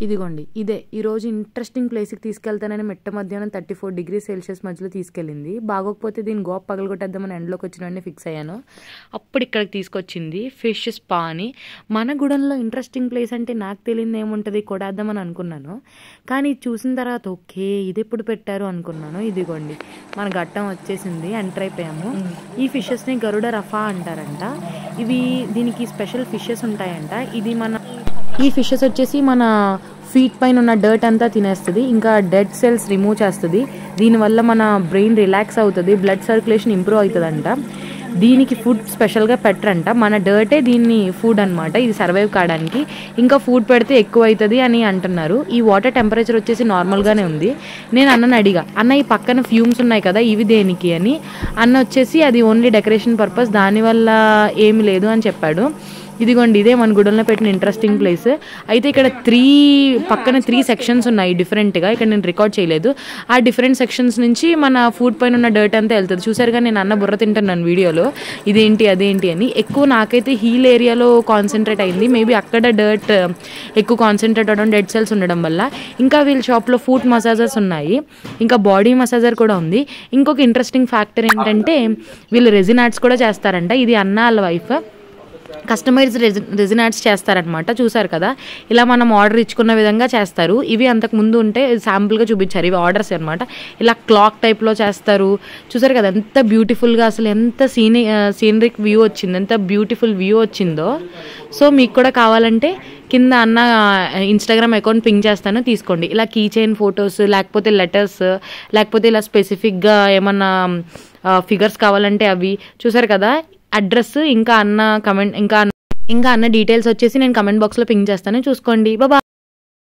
ఇదిగోండి ఇదే ఈరోజు ఇంట్రెస్టింగ్ ప్లేస్కి తీసుకెళ్తానని మిట్ట మధ్యాహ్నం 34 degrees Celsius మధ్యలో తీసుకెళ్ళింది. బాగోకపోతే దీన్ని గోప పగలగొట్టేద్దామని ఎండలోకి వచ్చిన ఫిక్స్ అయ్యాను. అప్పుడు ఇక్కడికి తీసుకొచ్చింది ఫిష్ స్పా అని. మన గుడంలో ఇంట్రెస్టింగ్ ప్లేస్ అంటే నాకు తెలియదు ఏముంటుంది, కొడేద్దామని అనుకున్నాను. కానీ చూసిన తర్వాత ఓకే ఇది ఎప్పుడు పెట్టారు అనుకున్నాను. ఇదిగోండి మన ఘట్టం వచ్చేసింది, ఎంటర్ అయిపోయాము. ఈ ఫిషెస్ని గరుడ రఫా అంటారంట. దీనికి స్పెషల్ ఫిషెస్ ఉంటాయంట. ఈ ఫిషెస్ వచ్చేసి మన ఫీట్ పైన ఉన్న డర్ట్ అంతా తినేస్తుంది, ఇంకా డెడ్ సెల్స్ రిమూవ్ చేస్తుంది. దీనివల్ల మన బ్రెయిన్ రిలాక్స్ అవుతుంది, బ్లడ్ సర్క్యులేషన్ ఇంప్రూవ్ అవుతుందంట. దీనికి ఫుడ్ స్పెషల్గా పెట్టరంట, మన డర్టే దీన్ని ఫుడ్ అనమాట. ఇది సర్వైవ్ కావడానికి ఇంకా ఫుడ్ పెడితే ఎక్కువ అవుతుంది అని అంటున్నారు. ఈ వాటర్ టెంపరేచర్ వచ్చేసి నార్మల్గానే ఉంది. నేను అన్నని అడిగా, అన్న ఈ పక్కన ఫ్యూమ్స్ ఉన్నాయి కదా ఇవి దేనికి అని. అన్న వచ్చేసి అది ఓన్లీ డెకరేషన్ పర్పస్, దానివల్ల ఏమి లేదు అని చెప్పాడు. ఇదిగోండి ఇదే మన గుడంలో పెట్టిన ఇంట్రెస్టింగ్ ప్లేస్. అయితే ఇక్కడ పక్కన 3 సెక్షన్స్ ఉన్నాయి డిఫరెంట్గా. ఇక్కడ నేను రికార్డ్ చేయలేదు. ఆ డిఫరెంట్ సెక్షన్స్ నుంచి మన ఫుడ్ పైన ఉన్న డర్ట్ అంతా వెళ్తుంది. చూసారుగా నేను అన్న బుర్ర తింటున్నాను వీడియోలో, ఇదేంటి అదేంటి అని. ఎక్కువ నాకైతే హీల్ ఏరియాలో కాన్సన్ట్రేట్ అయింది. మేబీ అక్కడ డర్ట్ ఎక్కువ కాన్సన్ట్రేట్ అవ్వడం, డెడ్ సెల్స్ ఉండడం వల్ల. ఇంకా వీళ్ళ షాప్లో ఫుట్ మసాజర్స్ ఉన్నాయి, ఇంకా బాడీ మసాజర్ కూడా ఉంది. ఇంకొక ఇంట్రెస్టింగ్ ఫ్యాక్టర్ ఏంటంటే వీళ్ళు రెజిన్ ఆర్ట్స్ కూడా చేస్తారంట. ఇది అన్న వాళ్ళ వైఫ్ కస్టమైజ్డ్ రెజిన్ ఆర్ట్స్ చేస్తారనమాట. చూసారు కదా ఇలా మనం ఆర్డర్ ఇచ్చుకున్న విధంగా చేస్తారు. ఇవి అంతకు ముందు ఉంటే శాంపుల్గా చూపించారు, ఇవి ఆర్డర్స్ అనమాట. ఇలా క్లాక్ టైప్లో చేస్తారు. చూసారు కదా ఎంత బ్యూటిఫుల్గా, అసలు ఎంత సీనరిక్ వ్యూ వచ్చింది, ఎంత బ్యూటిఫుల్ వ్యూ వచ్చిందో. సో మీకు కూడా కావాలంటే కింద అన్న ఇన్స్టాగ్రామ్ అకౌంట్ పింగ్ చేస్తాను, తీసుకోండి. ఇలా కీ చైన్ ఫొటోస్, లేకపోతే లెటర్స్, లేకపోతే ఇలా స్పెసిఫిక్గా ఏమన్నా ఫిగర్స్ కావాలంటే అవి. చూసారు కదా అడ్రస్, ఇంకా అన్న కమెంట్, ఇంకా అన్న డీటెయిల్స్ వచ్చేసి నేను కమెంట్ బాక్స్లో పింగ్ చేస్తాను, చూసుకోండి. బాయ్.